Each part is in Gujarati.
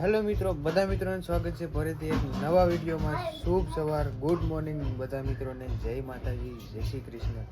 હેલો મિત્રો, બધા મિત્રોને સ્વાગત છે ફરીથી એક નવા વિડીયોમાં. શુભ સવાર, ગુડ મોર્નિંગ બધા મિત્રોને. જય માતાજી, જય શ્રી કૃષ્ણ.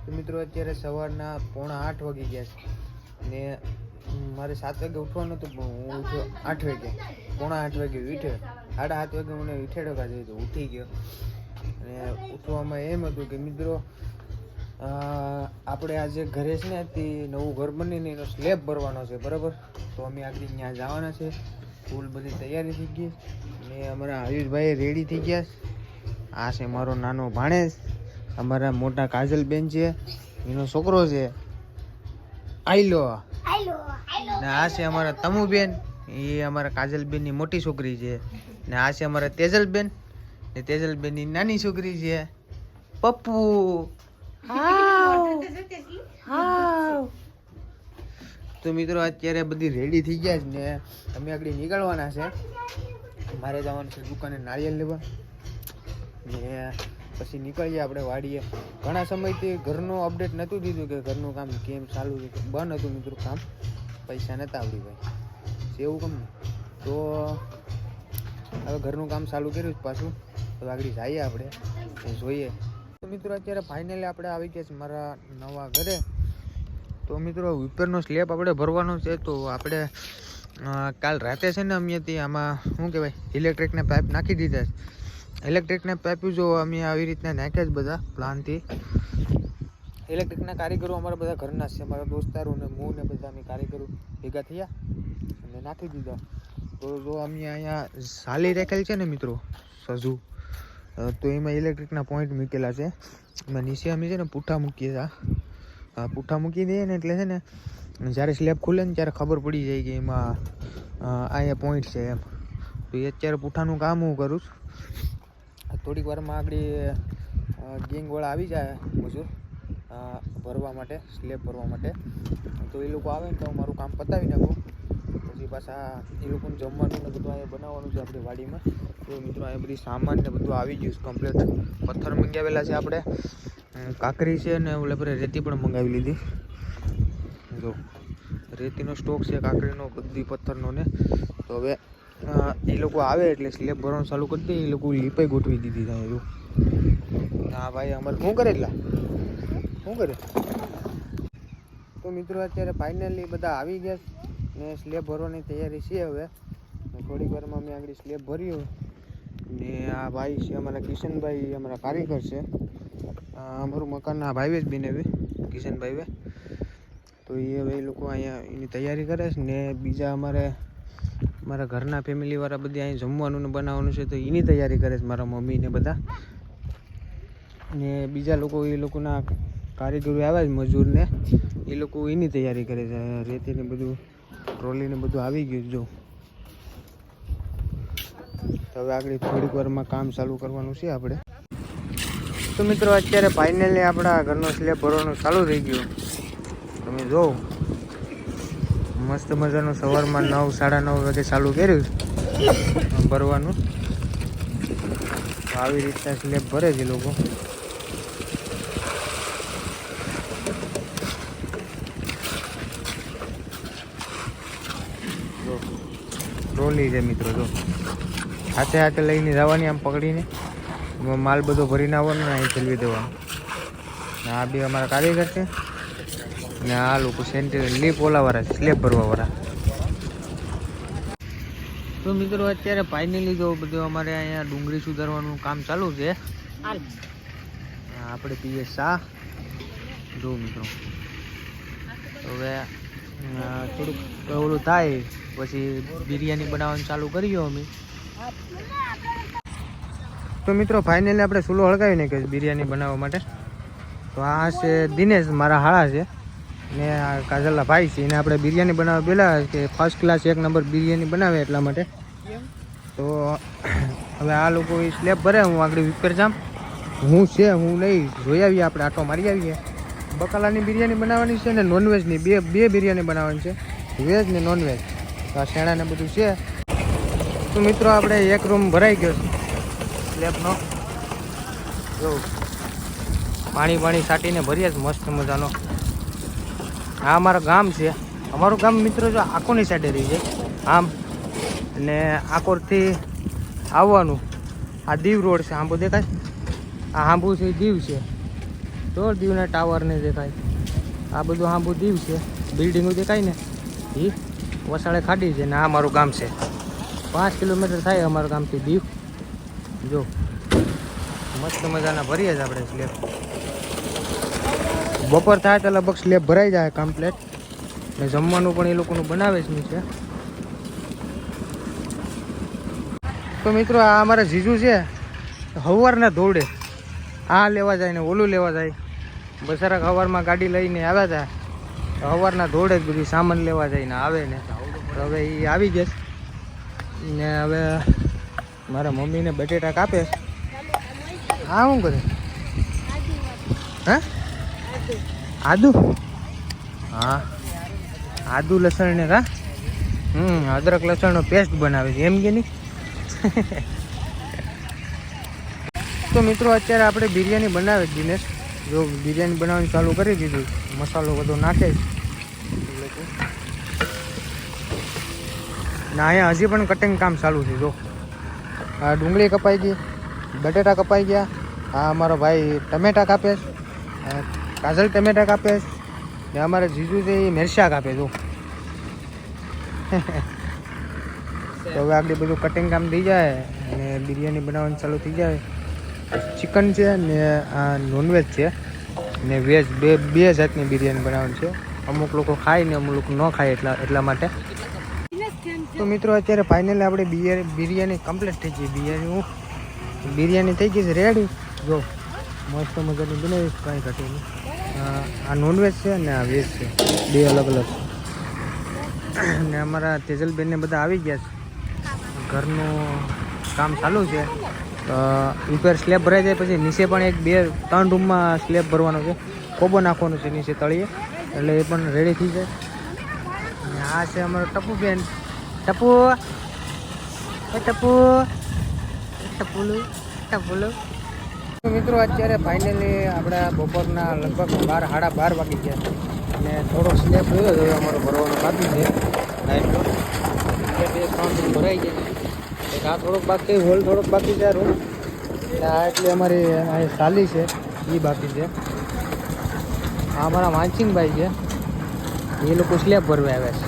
તો મિત્રો અત્યારે સવારના 7:45 વાગી ગયા છે ને મારે 7 વાગે ઉઠવાનું હતું, હું ઉઠ્યો 8 વાગે. 7:45 વાગે ઉઠ્યો, 7:30 વાગે મને ઉઠાડ્યો કાઢ્યો તો ઉઠી ગયો. અને ઉઠવામાં એમ હતું કે મિત્રો આપણે આજે ઘરે છે ને તે નવું ઘર બનીને એનો સ્લેબ ભરવાનો છે, બરાબર. તો અમે આગળ ત્યાં જવાના છે. ફૂલ બધી તૈયારી થઈ ગઈ ને અમારા આયુષભાઈ રેડી થઈ ગયા. આ છે મારો નાનો ભાણેજ, અમારા મોટા કાજલબેન છે, એનો છોકરો છે આઈલો, ને આ છે અમારા તમુબેન, એ અમારા કાજલબેનની મોટી છોકરી છે. ને આ છે અમારા તેજલબેન, ને તેજલબેનની નાની છોકરી છે પપ્પુ. તો મિત્રો અત્યારે બધી રેડી થઈ ગયા છે ને અમે આગળ નીકળવાના છે. મારે જવાનું છે દુકાને નારિયેળ લેવા ને પછી નીકળીએ આપણે વાડીએ. ઘણા સમયથી ઘરનું અપડેટ નહોતું દીધું કે ઘરનું કામ કેમ ચાલુ છે. બંધ હતું મિત્રો કામ, પૈસા નહોતા આવડી ભાઈ એવું કેમ ને. તો હવે ઘરનું કામ ચાલુ કર્યું પાછું, તો આગળ જઈએ આપણે જોઈએ. તો મિત્રો અત્યારે ફાઇનલી આપણે આવી ગયા છે મારા નવા ઘરે. તો મિત્રો ઉપરનો સ્લેબ આપણે ભરવાનો છે. તો આપણે કાલ રાતે છે ને અમે આમાં શું કહેવાય ઇલેક્ટ્રિકના પાઇપ નાખી દીધા છે. ઇલેક્ટ્રિકના પાઇપ જો અમે આવી રીતના નાખ્યા જ બધા પ્લાનથી. ઇલેક્ટ્રિકના કારીગરો અમારા બધા ઘરના છે, મારા દોસ્તારો ને હું ને બધા અમે કારીગરો ભેગા થયા અને નાખી દીધા. તો જો અમે અહીંયા સાલી રાખેલ છે ને મિત્રો સજુ, તો એમાં ઇલેક્ટ્રિકના પોઈન્ટ મૂકેલા છે. એમાં નીચે અમે છે ને પુઠ્ઠા મૂકીએ છીએ. પુઠ્ઠા મૂકી દઈએ ને એટલે છે ને જ્યારે સ્લેબ ખુલે ને ત્યારે ખબર પડી જાય કે એમાં અહીંયા પોઈન્ટ છે એમ. તો એ અત્યારે પુઠ્ઠાનું કામ હું કરું છું. થોડીક વારમાં આગળ ગેંગવાળા આવી જાય મજૂર ભરવા માટે, સ્લેબ ભરવા માટે. તો એ લોકો આવે ને તો મારું કામ પતાવી નાખું. પછી પાછા એ લોકોને જમવાનું ને બધું અહીંયા બનાવવાનું છે આપણી વાડીમાં. તો મિત્રો અહીંયા બધી સામાન ને બધું આવી ગયું છે કમ્પ્લીટ. પથ્થર મંગાવેલા છે આપણે, કાકરી છે ને ઓલે પર રેતી પણ મંગાવી લીધી. જો રેતીનો સ્ટોક છે, કાકરીનો, બધી પથ્થરનો ને. તો હવે એ લોકો આવે એટલે સ્લેબ ભરવાનું ચાલુ કરી દે. એ લોકો લીપાઈ ગોઠવી દીધી ત્યાં. જો હા ભાઈ અમારે શું કરે એટલા શું કરે. તો મિત્રો અત્યારે ફાઇનલી બધા આવી ગયા ને સ્લેબ ભરવાની તૈયારી છે. હવે થોડીક વારમાં અમે આગળ સ્લેબ ભર્યું ને આ ભાઈ છે અમારા કિશનભાઈ, અમારા કારીગર છે. અમારું મકાનના ભાઈ જ બનાવે કિશનભાઈ. તો એ હવે એ લોકો અહીંયા એની તૈયારી કરે છે ને બીજા મારા ઘરના ફેમિલીવાળા બધી અહીં જમવાનું ને બનાવવાનું છે. તો એની તૈયારી કરે છે મારા મમ્મી ને બધા. ને બીજા લોકો એ લોકોના કારીગરો આવ્યા છે મજૂરને, એ લોકો એની તૈયારી કરે છે. રેતીને બધું ટ્રોલીને બધું આવી ગયું જો. તો હવે આગળ થોડીક વારમાં કામ ચાલુ કરવાનું છે આપણે. તો મિત્રો અત્યારે ફાઇનલી આપણા ઘરનો સ્લેબ ભરવાનું ચાલુ થઈ ગયું. તમે જોવો મસ્ત મજાનું સવારમાં 9, 9:30 વાગે ચાલુ કર્યું ભરવાનું. આવી રીતના સ્લેબ ભરે છે લોકો. જો ટ્રોલી છે મિત્રો, જો હાથે હાથે લઈને જવાની આમ પકડીને માલ બધો ભરીને આવવાનો ને અહીં ચલવી દેવાનો. આ બી અમારા કારીગર છે ને આ લોકો સેન્ટર લીપ ઓલાવાળા સ્લેબ ભરવાવાળા. તો મિત્રો અત્યારે ફાઇનલી જો બધું અમારે અહીંયા ડુંગળી સુધારવાનું કામ ચાલુ છે. આપણે પીએ શા જો મિત્રો. હવે થોડુંક ઓલું થાય પછી બિરયાની બનાવવાનું ચાલુ કરીએ અમે. તો મિત્રો ફાઇનલી આપણે ચૂલો હળગાવી નાખ્યો બિરયાની બનાવવા માટે. તો આ છે દિનેશ, મારા હાળા છે, ને આ કાજલના ભાઈ છે. એને આપણે બિરયાની બનાવવા પહેલાં કે ફર્સ્ટ ક્લાસ 1 નંબર બિરયાની બનાવે એટલા માટે. તો હવે આ લોકો એ સ્લેબ ભરે, હું આગળ ઉપર જામ, હું નહીં જોઈ આવીએ, આપણે આટો મારી આવીએ. બકાલાની બિરયાની બનાવવાની છે ને નોનવેજની બે બિરયાની બનાવવાની છે, વેજ ને નોનવેજ. તો આ શેણાને બધું છે. તો મિત્રો આપણે એક રૂમ ભરાઈ ગયો છે સ્લેબનો. જો પાણી છાંટીને ભરીએ જ મસ્ત મજાનો. આ અમારું ગામ છે. અમારું ગામ મિત્રો જો આખોની સાઈડે રહી છે. આમ અને આકોરથી આવવાનું. આ દીવ રોડ છે, આંબુ દેખાય? આ આંબુ છે દીવ છે, તો દીવના ટાવર ને દેખાય. આ બધું આંબુ દીવ છે, બિલ્ડિંગો દેખાય ને એ વસાડે ખાડી છે. ને આ અમારું ગામ છે, 5 કિલોમીટર થાય અમારું ગામથી દીવ. જો મસ્ત મજાના ભરીએ જ આપણે સ્લેબ. બપોર થાય તો લગભગ સ્લેબ ભરાઈ જાય કમ્પ્લેટ. ને જમવાનું પણ એ લોકોનું બનાવે જ નહીં છે. તો મિત્રો આ અમારા જીજુ છે, સવારના દોડે આ લેવા જાય ને ઓલું લેવા જાય. બસારા સવારમાં ગાડી લઈને આવ્યા હતા, સવારના દોડે જ બધું સામાન લેવા જઈને આવે ને. હવે એ આવી જશે ને. હવે મારા મમ્મીને બટેટા કાપે. હા શું કરે? હા આદુ? હા આદુ લસણ ને કા અદરક લસણનો પેસ્ટ બનાવે છે એમ કે નહીં? તો મિત્રો અત્યારે આપણે બિરયાની બનાવે દિનેશ. જો બિરયાની બનાવવાનું ચાલુ કરી દીધું, મસાલો બધો નાખે જ. ને અહીંયા હજી પણ કટિંગ કામ ચાલુ છે. જો આ ડુંગળી કપાઈ ગઈ, બટેટા કપાઈ ગયા. આ અમારો ભાઈ ટમેટા કાપે છે, કાજલ ટમેટા કાપે છે. ને અમારા જીજુ છે એ મિરચા કાપે. જો તો હવે આગળ બધું કટિંગ કામ થઈ જાય અને બિરયાની બનાવવાનું ચાલુ થઈ જાય. ચિકન છે ને આ નોનવેજ છે ને વેજ, બે જાતની બિરયાની બનાવવાની છે. અમુક લોકો ખાય ને અમુક લોકો ન ખાય, એટલા માટે. તો મિત્રો અત્યારે ફાઇનલી આપણે બિરયાની કમ્પ્લીટ થઈ ગઈ. બિરયાની થઈ ગઈ છે રેડી. જો મસ્ત મજાની બનાવી, કાંઈ ઘટે નહીં. આ નોનવેજ છે ને આ વેજ છે, બે અલગ અલગ. ને અમારા તેજલબેનને બધા આવી ગયા છે. ઘરનું કામ ચાલુ છે. ઉપર સ્લેબ ભરાઈ જાય પછી નીચે પણ 1-2-3 રૂમમાં સ્લેબ ભરવાનો છે. કોબો નાખવાનો છે નીચે તળીએ, એટલે એ પણ રેડી થઈ જાય. અને આ છે અમારો ટપુ બેન. ટપુ ટપુલું. મિત્રો અત્યારે ફાઇનલી આપણા બપોરના લગભગ 12-12 વાગી ગયા છે. અને થોડોક સ્લેબ રહ્યો તો અમારો ભરવાનો બાકી છે. લાઈટનો 2-3 રૂમ ભરાઈ ગયા. એક આ થોડોક બાકી, હોલ થોડોક બાકી છે. રૂમ આ એટલે અમારી અહીં સાલી છે એ બાકી છે. આ અમારા માનસિંગભાઈ છે, એ લોકો સ્લેબ ભરવા આવ્યા છે.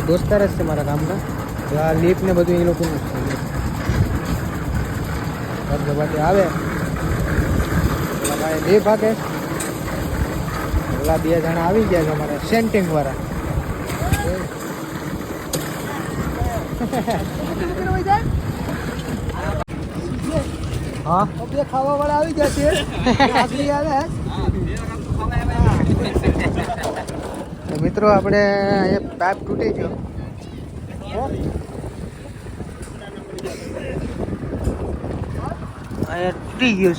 દોસ્તાર જ છે મારા ગામના. આ લીપ ને બધું એ લોકોનું ગરબાટી આવે. ઓલા ભાઈ લીપ હાકે, ઓલા 2 જણા આવી ગયા છે અમારા સેન્ટિંગ વાળા. હા બે ખાવા વાળા આવી ગયા છે. તો મિત્રો આપણે અહીંયા પાઇપ તૂટી ગયો. અહીંયા તૂટી ગયો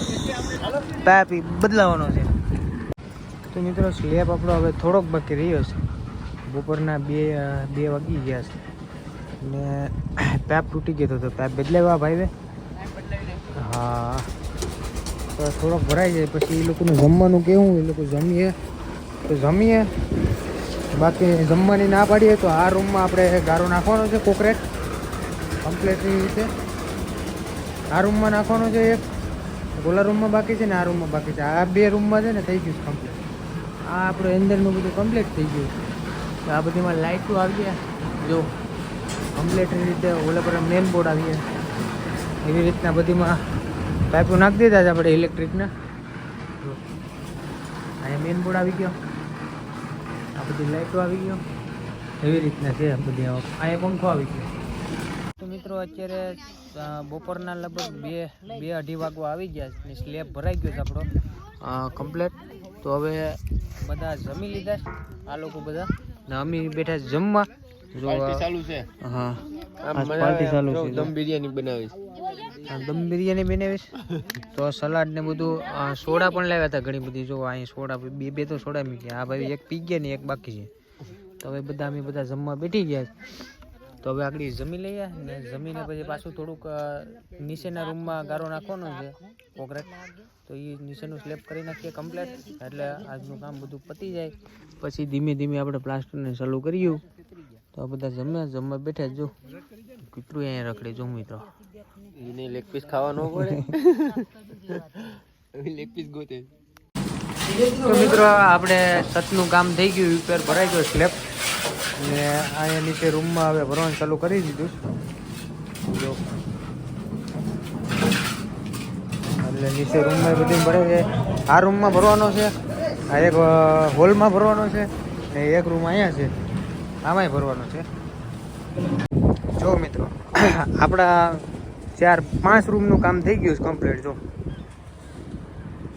પાઇપ, બદલાવાનો છે. તો મિત્રો સ્લેબ આપણો હવે થોડોક બાકી રહ્યો છે. બપોરના 2 વાગી ગયા છે ને પાઇપ તૂટી ગયો તો પાઇપ બદલાવ્યા ભાઈ. હા તો થોડોક ભરાઈ જાય પછી એ લોકોનું જમવાનું કેવું, એ લોકો જમીએ તો જમીએ. બાકી જમવાની ના પાડીએ તો આ રૂમમાં આપણે ગારો નાખવાનો છે કોકરેટ કમ્પ્લીટની રીતે. આ રૂમમાં નાખવાનો છે એક, ઓલા રૂમમાં બાકી છે ને આ રૂમમાં બાકી છે. આ 2 રૂમમાં છે ને થઈ ગયું કમ્પ્લીટ. આ આપણું અંદરનું બધું કમ્પ્લીટ થઈ ગયું. તો આ બધીમાં લાઇટો આવી ગયા. જો કમ્પ્લીટની રીતે ઓલા પર મેન બોર્ડ આવી ગયા. એવી રીતના બધીમાં પાઇપો નાખી દીધા છે આપણે ઇલેક્ટ્રિકના. અહીંયા મેન બોર્ડ આવી ગયો, આ બધી લાઇટો આવી ગયો. એવી રીતના છે બધી. અહીંયા પંખો આવી ગયો. તો મિત્રો અત્યારે બપોરના લગભગ 2-2:30 વાગવા આવી ગયા છે. સ્લેબ ભરાઈ ગયો છે આપણો કમ્પ્લેટ. તો હવે બધા જમી લીધા છે આ લોકો બધા, ને અમે બેઠા જમવા. ચાલુ છે. હા પાર્ટી ચાલુ છે. દમ બિરયાની બનાવીશ. દમ બિરયાની બનાવીશ તો સલાડ ને બધું. સોડા પણ લાવ્યા હતા ઘણી બધી. જો અહીં સોડા 2 તો સોડા મૂક્યા. આ ભાઈ એક પી ગયા ને એક બાકી છે. તો હવે બધા અમે બધા જમવા બેઠી ગયા. તો હવે આગળ જમી લઈએ ને જમીને પછી પાછું થોડુંક નીચેના રૂમમાં ગારો નાખવાનો છે કોકરેટ. તો એ નીચેનું સ્લેબ કરી નાખીએ કમ્પ્લેટ, એટલે આજનું કામ બધું પતી જાય. પછી ધીમે ધીમે આપણે પ્લાસ્ટરને ચાલુ કર્યું. તો આ બધા જમવા બેઠા જો કેટલું અહીંયા રખડે જો મિત્રો એને લેગ પીસ ખાવા ન પડે લેગ પીસ ગોતે. તો મિત્રો આપણે છતનું કામ થઈ ગયું, ઉપર ભરાઈ ગયો સ્લેબ ને અહીંયા નીચે રૂમમાં હવે ભરવાનું ચાલુ કરી દીધું જો. એટલે નીચે રૂમમાં બધી ભરાઈ છે. આ રૂમમાં ભરવાનો છે, આ એક હોલમાં ભરવાનો છે ને એક રૂમ અહીંયા છે, આમાંય ભરવાનો છે. જો મિત્રો આપણા 4-5 રૂમનું કામ થઈ ગયું છે કમ્પ્લીટ. જો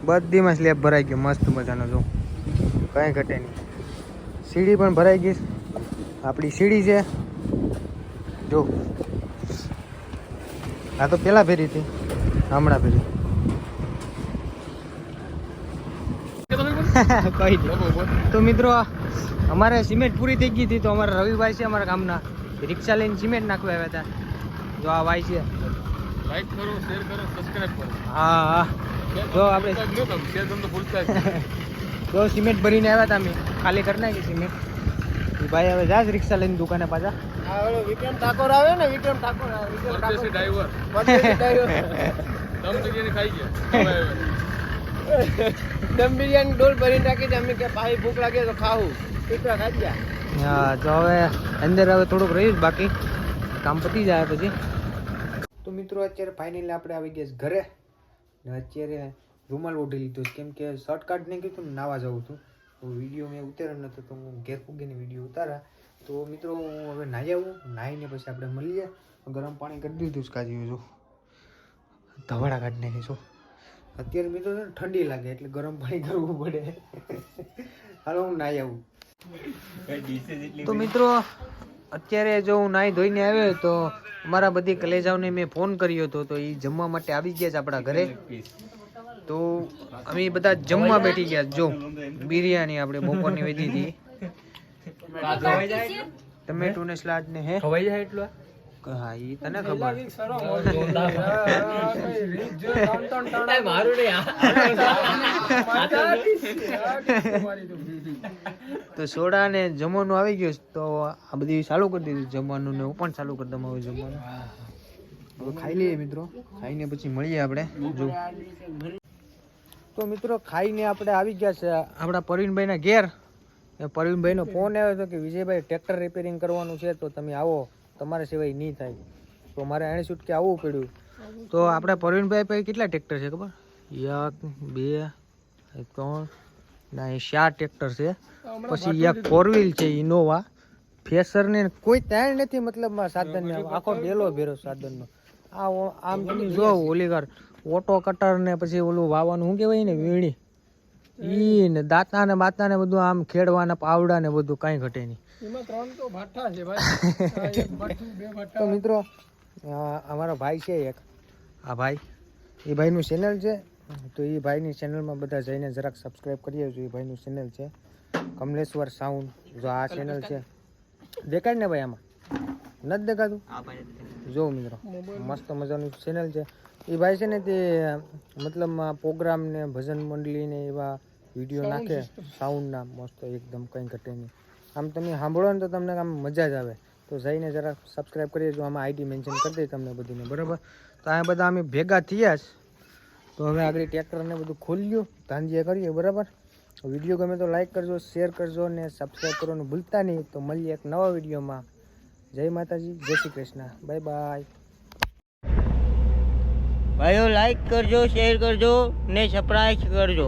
બધીમાં સ્લેબ ભરાઈ ગયો મસ્ત મજાનો, જો કંઈ ઘટે નહીં. સીડી પણ ભરાઈ ગઈ, આપણી સીડી છે જો. આ તો પેલા ફેરી હતી, હમણાં ફેરી કઈ તો મિત્રો અમારે સિમેન્ટ પૂરી થઈ ગઈ હતી, તો અમારા રવિભાઈ છે અમારા ગામના, રિક્ષા લઈને સિમેન્ટ નાખવા આવ્યા હતા. જો આ ભાઈ છે, લાઈક કરો, શેર કરો, સબસ્ક્રાઇબ કરો. હા હા. જો આપણે શેર તમને ભૂલતા જો સિમેન્ટ ભરીને આવ્યા હતા અમે, ખાલી કરી નાખી સિમેન્ટ. એ ભાઈ હવે જા રિક્ષા લઈને દુકાને પાછા. આ ઓલો વિક્રમ ઠાકોર આવે ને, વિક્રમ ઠાકોર ડ્રાઈવર દમ બિરયાની ખાઈ ગયા. દમ બિરયાની ડોલ ભરીને રાખી છે અમે, કે પાછી ભૂખ લાગે તો ખાવું, ટીકડા ખાઈ ગયા. હા તો હવે અંદર હવે થોડુંક રહ્યું બાકી કામ પતી જાય પછી. તો મિત્રો અત્યારે ફાઇનલી આપણે આવી ગયા ઘરે ને અત્યારે રૂમાલ ઓઢી લીધો કેમ કે શર્ટ કાઢ નહીં કીધું ને નાવા જવું હતું, તો વિડીયો મેં ઉતાર્યો નહોતો તો હું ઘેર પૂગીને વિડીયો ઉતારા. તો મિત્રો હું હવે નાહી આવું, નાહીને પછી આપણે મળીએ. ગરમ પાણી કરી દીધું કાઢ્યું જો, ધવાડા કાઢી નાખીશું. અત્યારે મિત્રો છે ને ઠંડી લાગે એટલે ગરમ પાણી કરવું પડે. હાલો હું નાહી આવું. તો મિત્રો અત્યારે જો હું નાહી ધોઈને આવ્યો તો અમારા બધી કલેજાઓને મેં ફોન કર્યો હતો, તો એ જમવા માટે આવી ગયા છે આપણા ઘરે. તો અમે બધા જમવા બેઠી ગયા. જો બિરયાની આપણે બપોરની વધી હતી, ટમેટો ને સલાડ ને હે ખવાઈ જાય એટલું. હા એ તને ખબર. તો સોડા ને જમવાનું આવી ગયું તો આ બધી ચાલુ કરી દીધું જમવાનું ને હું પણ ચાલુ કરી દઉં હવે જમવાનું. હવે ખાઈ લઈએ મિત્રો, ખાઈને પછી મળીએ આપણે. જો તો મિત્રો ખાઈને આપણે આવી ગયા છે આપણા પરવીનભાઈના ઘેર. પરવીનભાઈનો ફોન આવ્યો હતો કે વિજયભાઈ ટ્રેક્ટર રિપેરિંગ કરવાનું છે તો તમે આવો, તમારા સિવાય નહીં થાય. તો મારે એણે છૂટકે આવવું પડ્યું. તો આપણા પરવીનભાઈ પાસે કેટલા ટ્રેક્ટર છે ખબર? 1 2 3 ના 4 ટ્રેક્ટર છે. પછી એક 4 વ્હીલ છે ઇનોવા ફેસર ને કોઈ તાણ નથી, મતલબ સાધન ને આખો ડેલો ભેરો સાધનનો. આ આમ તમે જો ઓલી કાર ઓટો કટર ને પછી ઓલું વાવવાનું શું કહેવાય ને વીણી, ઈ ને દાંતા ને બાતા ને બધું આમ ખેડવાના પાવડા ને બધું કાંઈ ઘટે નહીં. તો મિત્રો અમારો ભાઈ છે એક, આ ભાઈ, એ ભાઈનું ચેનલ છે. તો એ ભાઈની ચેનલમાં બધા જઈને જરાક સબસ્ક્રાઈબ કરી આવજો. એ ભાઈનું ચેનલ છે કમલેશ્વર સાઉન્ડ. જો આ ચેનલ છે, દેખાય ને ભાઈ આમાં નથી દેખાતું? જો મિત્રો મસ્ત મજાનું ચેનલ છે. એ ભાઈ છે ને તે મતલબમાં પ્રોગ્રામ ને ભજન મંડળી ને એવા વિડીયો નાખે સાઉન્ડના, મસ્ત એકદમ કંઈ ઘટે નહીં. આમ તમે સાંભળો ને તો તમને આમ મજા જ આવે. તો જઈને જરા સબસ્ક્રાઈબ કરી દેજો. આમાં આઈડી મેન્શન કરી દઈએ તમને બધીને, બરાબર? તો આ બધા અમે ભેગા થયા જ. તો હવે આગળ ટ્રેક્ટરને બધું ખોલ્યું, ધાંધિયા કરીએ, બરાબર? વિડીયો ગમે તો લાઈક કરજો, શેર કરજો ને સબસ્ક્રાઈબ કરવાનું ભૂલતા નહીં. તો મળીએ એક નવા વિડીયોમાં. જય માતાજી, જય શ્રી કૃષ્ણ, બાય બાય. ભાઈઓ લાઈક કરજો, શેર કરજો ને સબસ્ક્રાઇબ કરજો.